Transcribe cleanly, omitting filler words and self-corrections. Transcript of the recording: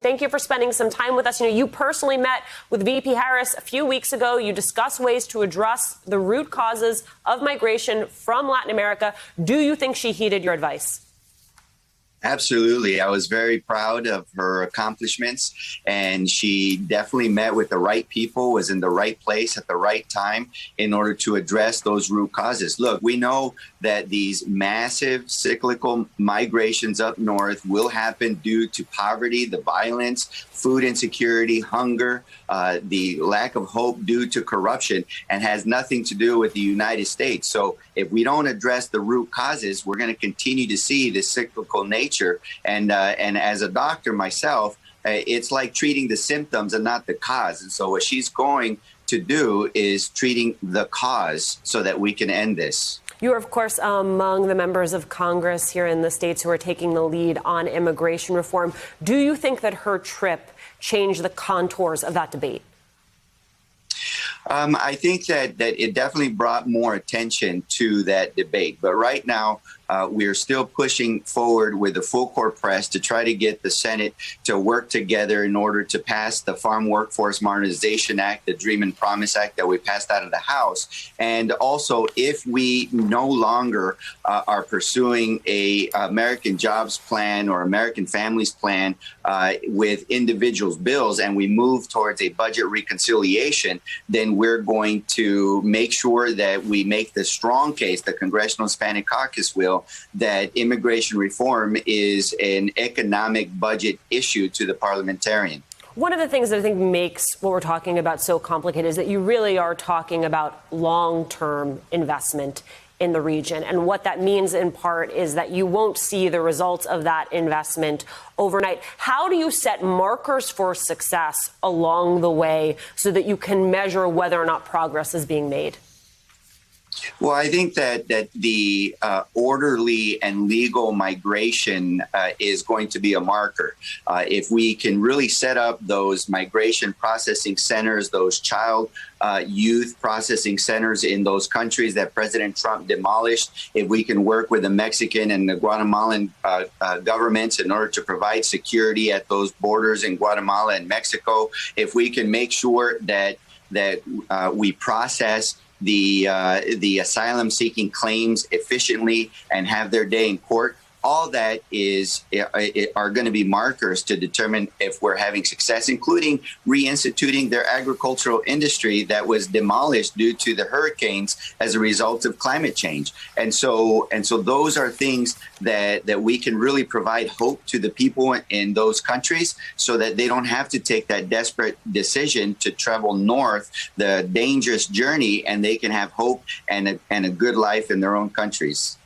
Thank you for spending some time with us. You personally met with VP Harris a few weeks ago. You discussed ways to address the root causes of migration from Latin America. Do you think she heeded your advice? Absolutely. I was very proud of her accomplishments, and she definitely met with the right people, was in the right place at the right time in order to address those root causes. Look, we know that these massive cyclical migrations up north will happen due to poverty, the violence, food insecurity, hunger, the lack of hope due to corruption, and has nothing to do with the United States. So if we don't address the root causes, we're going to continue to see this cyclical nature. And as a doctor myself, it's like treating the symptoms and not the cause. And so what she's going to do is treating the cause so that we can end this. You are, of course, among the members of Congress here in the states who are taking the lead on immigration reform. Do you think that her trip changed the contours of that debate? I think that it definitely brought more attention to that debate. But right now, we are still pushing forward with the full court press to try to get the Senate to work together in order to pass the Farm Workforce Modernization Act, the Dream and Promise Act that we passed out of the House. And also, if we no longer are pursuing a American Jobs Plan or American Families Plan with individuals' bills, and we move towards a budget reconciliation, then we're going to make sure that we make the strong case, the Congressional Hispanic Caucus will, that immigration reform is an economic budget issue to the parliamentarian. One of the things that I think makes what we're talking about so complicated is that you really are talking about long-term investment in the region. And what that means in part is that you won't see the results of that investment overnight. How do you set markers for success along the way so that you can measure whether or not progress is being made? Well, I think that the orderly and legal migration is going to be a marker. If we can really set up those migration processing centers, those child youth processing centers in those countries that President Trump demolished, if we can work with the Mexican and the Guatemalan governments in order to provide security at those borders in Guatemala and Mexico, if we can make sure that we process the asylum-seeking claims efficiently and have their day in court, all that are going to be markers to determine if we're having success, including reinstituting their agricultural industry that was demolished due to the hurricanes as a result of climate change. And so those are things that we can really provide hope to the people in those countries so that they don't have to take that desperate decision to travel north, the dangerous journey, and they can have hope and a good life in their own countries.